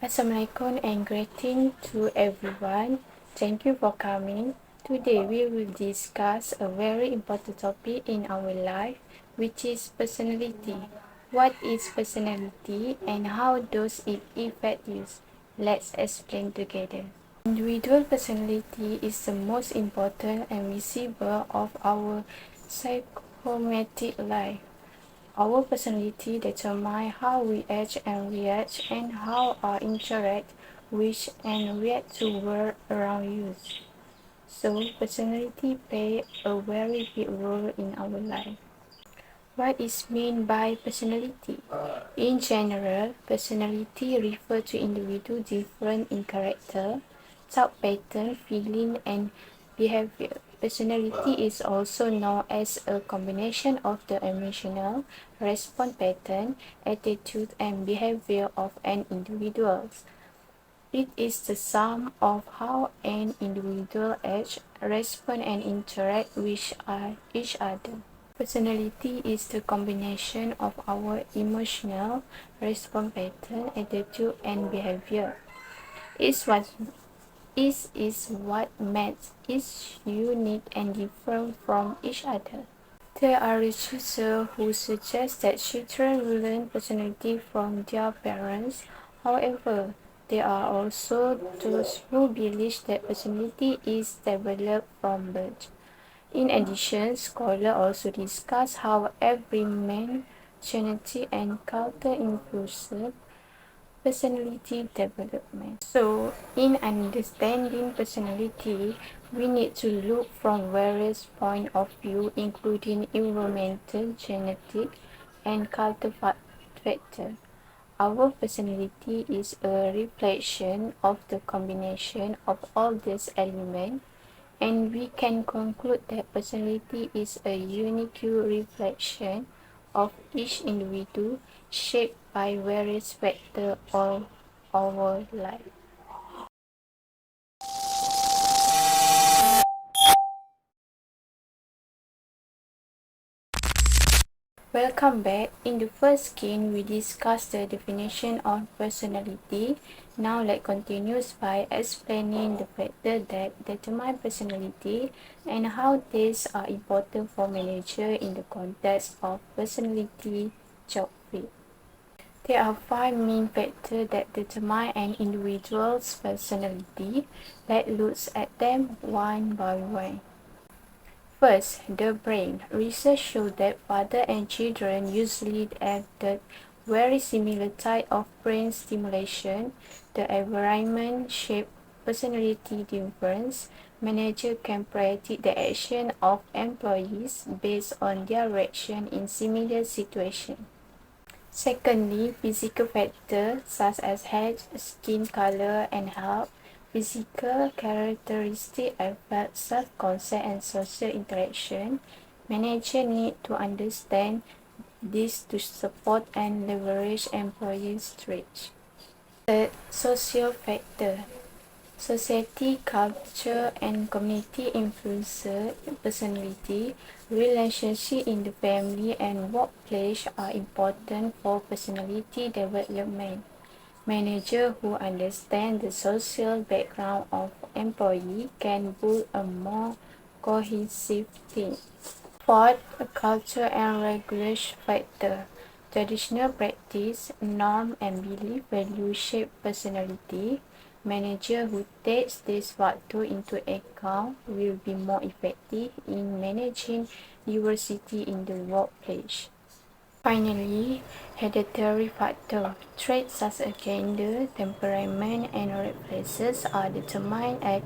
Assalamualaikum and greeting to everyone. Thank you for coming. Today we will discuss a very important topic in our life, which is personality. What is personality and how does it affect you? Let's explain together. Individual personality is the most important and visible of our psychometric life. Our personality determines how we act and react and how we interact with and react to world around us. So, personality plays a very big role in our life. What is meant by personality? In general, personality refers to individual different in character, thought pattern, feeling, and behavior. Personality is also known as a combination of the emotional response pattern, attitude, and behavior of an individual. It is the sum of how an individual acts, responds, and interacts with each other. Personality is the combination of our emotional response pattern, attitude, and behavior. It is what makes each unique and different from each other. There are researchers who suggest that children learn personality from their parents. However, there are also those who believe that personality is developed from birth. In addition, scholars also discuss how every man, genetic and culture influence personality development. So, in understanding personality, we need to look from various points of view, including environmental, genetic, and cultural factors. Our personality is a reflection of the combination of all these elements, and we can conclude that personality is a unique reflection of each individual, shaped by various factors of our life. Welcome back. In the first skin, we discussed the definition of personality. Now let's continue by explaining the factors that determine personality and how these are important for managers in the context of personality job fit. There are five main factors that determine an individual's personality. Let's look at them one by one. First, the brain. Research shows that fathers and children usually have the very similar type of brain stimulation. The environment shapes personality difference. Managers can predict the action of employees based on their reaction in similar situations. Secondly, physical factors such as height, skin color, and health. Physical characteristics affect self-concept and social interaction. Managers need to understand this to support and leverage employees' traits. Third, social factor. Society, culture, and community influence personality. Relationships in the family and workplace are important for personality development. Managers who understand the social background of employees can build a more cohesive team. Fourth, culture and regulation factor. Traditional practice, norm, and belief value shape personality. Managers who take this factor into account will be more effective in managing diversity in the workplace. Finally, hereditary factor. Traits such as gender, temperament, and reflexes are determined at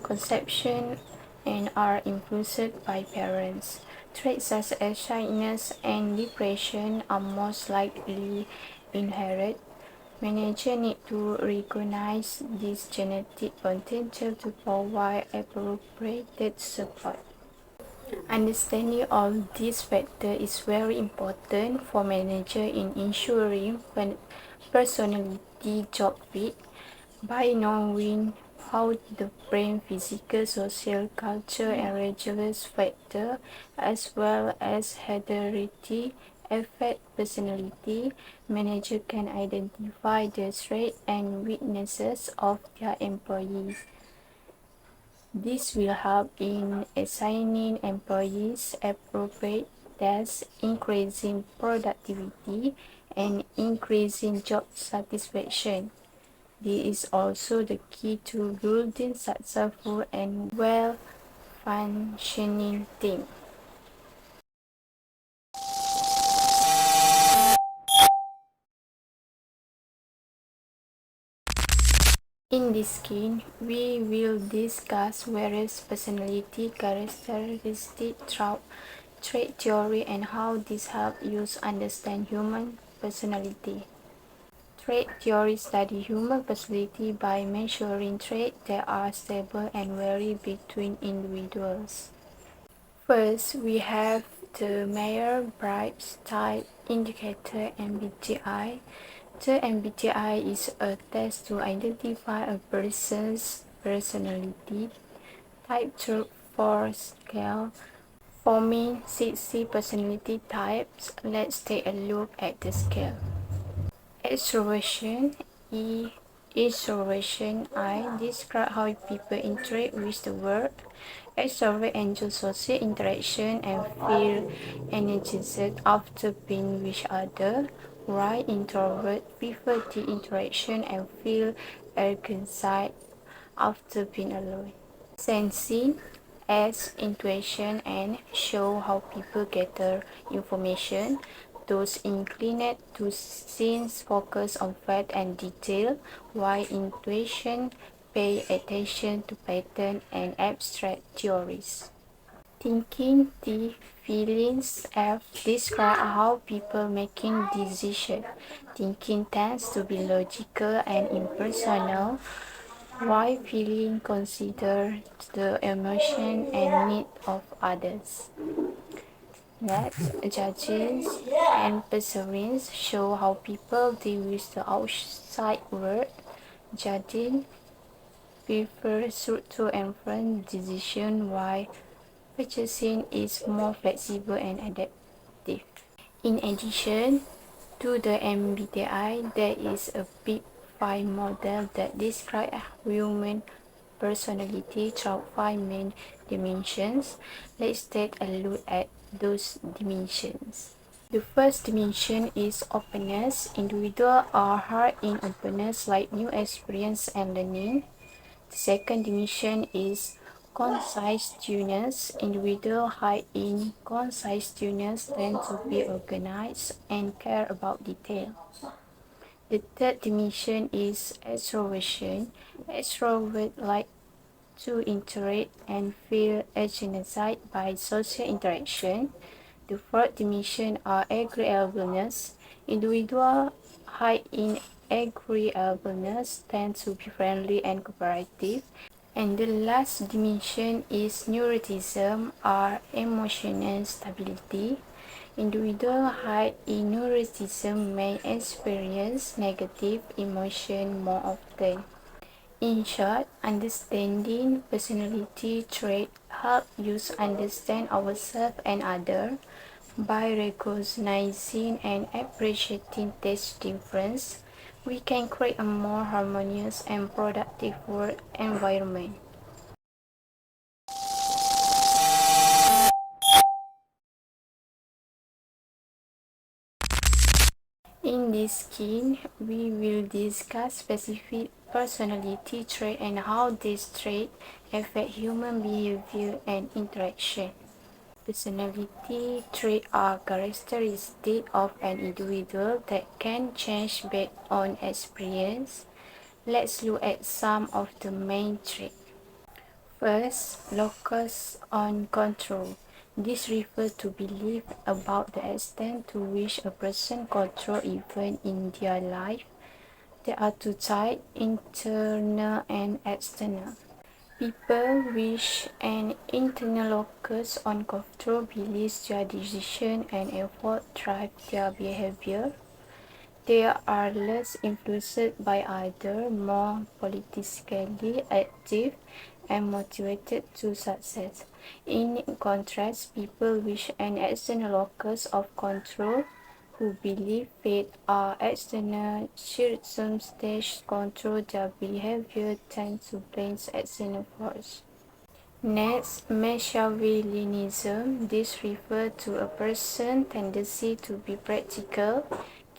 conception and are influenced by parents. Traits such as shyness and depression are most likely inherited. Managers need to recognize this genetic potential to provide appropriate support. Understanding all these factors is very important for managers in ensuring personality job fit. By knowing how the brain, physical, social, culture, and religious factors, as well as heredity affect personality, managers can identify the strengths and weaknesses of their employees. This will help in assigning employees appropriate tasks, increasing productivity, and increasing job satisfaction. This is also the key to building successful and well-functioning team. In this skin, we will discuss various personality characteristics throughout trait theory and how this helps us understand human personality. Trait theory studies human personality by measuring traits that are stable and vary between individuals. First, we have the Myers-Briggs Type Indicator (MBTI). The MBTI is a test to identify a person's personality type through 4 scale, forming 60 personality types. Let's take a look at the scale. Extroversion E. Extroversion I describe how people interact with the world. Extroverts enjoy social interaction and feel energized after being with others, while introverts prefer the interaction and feel energized after being alone. Sensing as intuition and show how people gather information. Those inclined to sense focus on fact and detail, while intuition pay attention to pattern and abstract theories. Thinking the feelings F describe how people making decisions. Thinking tends to be logical and impersonal, while feeling consider the emotion and need of others. Next, judging and perseverance show how people deal with the outside world. Judging prefers to influence decision, while purchasing is more flexible and adaptive. In addition to the MBTI, there is a Big Five model that describes human personality through 5 main dimensions. Let's take a look at those dimensions. The first dimension is openness. Individuals are high in openness, like new experience and learning. The second dimension is conciseness. Individuals high in conciseness tend to be organized and care about detail. The third dimension is extroversion. Extroverts like to interact and feel energized by social interaction. The fourth dimension are agreeableness. Individuals high in agreeableness tend to be friendly and cooperative. And the last dimension is neuroticism or emotional stability. Individuals high in neuroticism may experience negative emotion more often. In short, understanding personality traits help us understand ourselves and others. By recognizing and appreciating these differences, we can create a more harmonious and productive work environment. In this scheme, we will discuss specific personality traits and how these traits affect human behavior and interaction. Personality traits are characteristics of an individual that can change based on experience. Let's look at some of the main traits. First, locus on control. This refers to belief about the extent to which a person controls events in their life. There are two types, internal and external. People with an internal locus on control believe their decision and effort drive their behavior. They are less influenced by others, more politically active, and motivated to success. In contrast, people with an external locus of control who believe fate or external circumstances control their behavior tend to blame external force. Next, Machiavellianism. This refers to a person's tendency to be practical,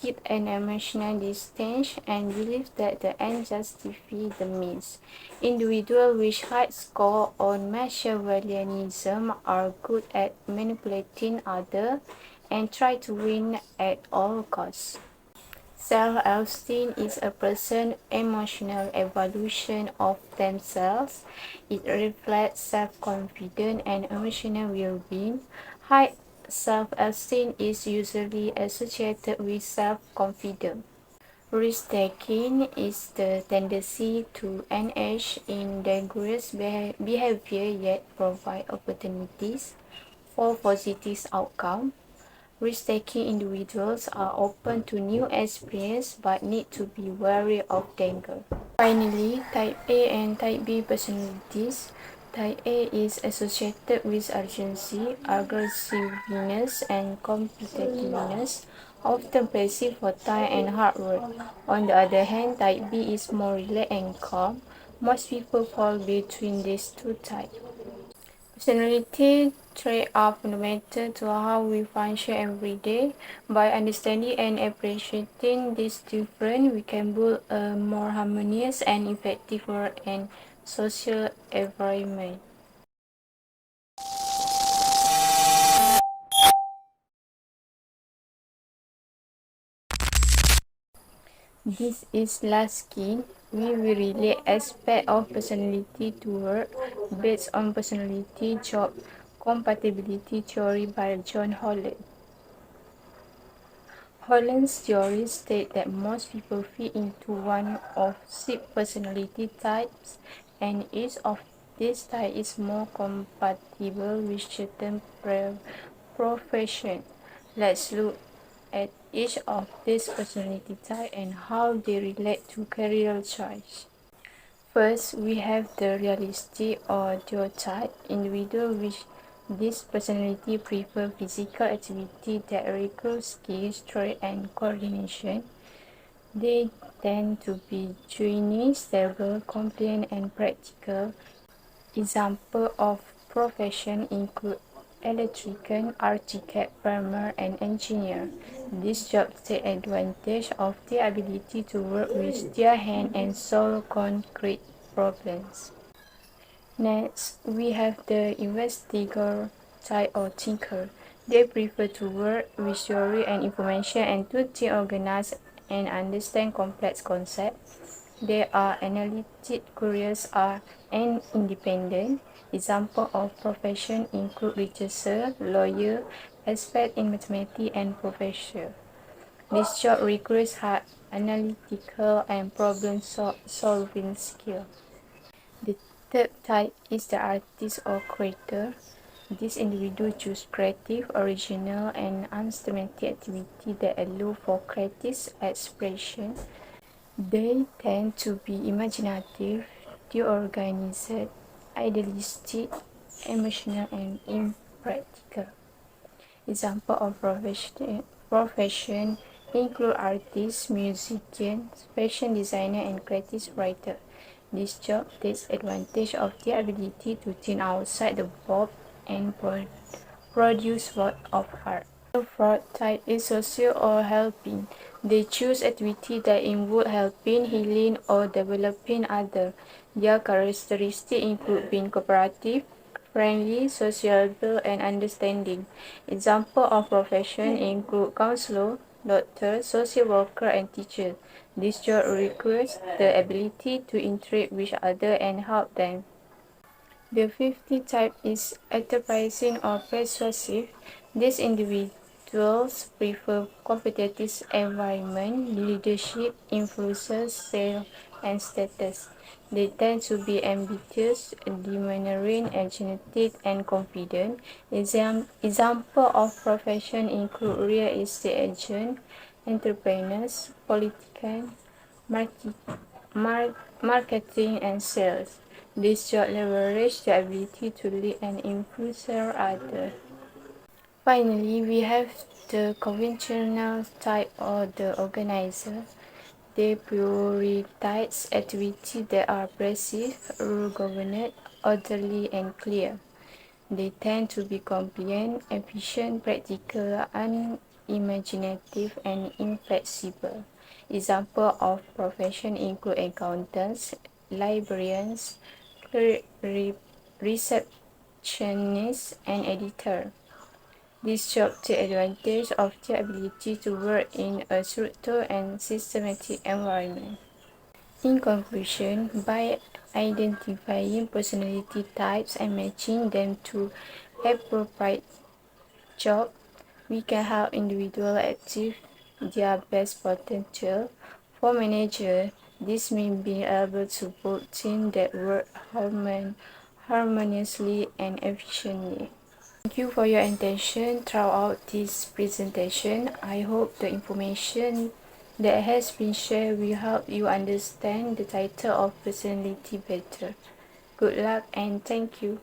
keep an emotional distance, and believe that the end justifies the means. Individuals with high score on Machiavellianism are good at manipulating others and try to win at all costs. Self-esteem is a person's emotional evaluation of themselves. It reflects self-confidence and emotional well-being. High self-esteem is usually associated with self-confidence. Risk-taking is the tendency to engage in dangerous behavior yet provide opportunities for positive outcomes. Risk-taking individuals are open to new experiences but need to be wary of danger. Finally, Type A and Type B personalities. Type A is associated with urgency, aggressiveness, and competitiveness, often passive for time and hard work. On the other hand, Type B is more relaxed and calm. Most people fall between these two types. Personality traits are fundamental to how we function every day. By understanding and appreciating these differences, we can build a more harmonious and effective work and social environment. This is last skill. We will relate aspects of personality to work based on personality job compatibility theory by John Holland. Holland's theory states that most people fit into one of 6 personality types, and each of these types is more compatible with certain professions. Let's look at each of these personality types and how they relate to career choice. First, we have the realistic or dual type. Individuals with this personality prefer physical activity that requires skill, strength, and coordination. They tend to be genuine, stable, compliant, and practical. Examples of professions include electrician, architect, farmer, and engineer. These jobs take advantage of their ability to work with their hands and solve concrete problems. Next, we have the investigator type or thinker. They prefer to work with theory and information and to think, organize, and understand complex concepts. They are analytic, curious, and independent. Examples of profession include researcher, lawyer, expert in mathematics, and professor. This job requires hard analytical and problem-solving skills. The third type is the artist or creator. This individual choose creative, original, and unsystematic activity that allow for creative expression. They tend to be imaginative, disorganized, idealistic, emotional, and impractical. Examples of profession include artists, musicians, fashion designer, and creative writer. This job takes advantage of their ability to think outside the box and produce work of art. The fourth type is social or helping. They choose activities that involve helping, healing, or developing others. Their characteristics include being cooperative, friendly, sociable, and understanding. Examples of professions include counselor, doctor, social worker, and teacher. This job requires the ability to interact with others and help them. The fifth type is enterprising or persuasive. These individuals prefer competitive environment, leadership, influences, sales, and status. They tend to be ambitious, domineering, energetic, and confident. Example of profession include real estate agent, entrepreneurs, politicians, marketing, and sales. This job leverages the ability to lead and influence others. Finally, we have The conventional type or the organizer, they prioritize activities that are passive, rule-governed, orderly, and clear. They tend to be compliant, efficient, practical, unimaginative, and inflexible. Examples of professions include accountants, librarians, receptionists, and editors. These jobs take advantage of their ability to work in a structured and systematic environment. In conclusion, by identifying personality types and matching them to appropriate jobs, we can help individuals achieve their best potential. For managers, this means being able to build teams that work harmoniously and efficiently. Thank you for your attention throughout this presentation. I hope the information that has been shared will help you understand the title of personality better. Good luck and thank you.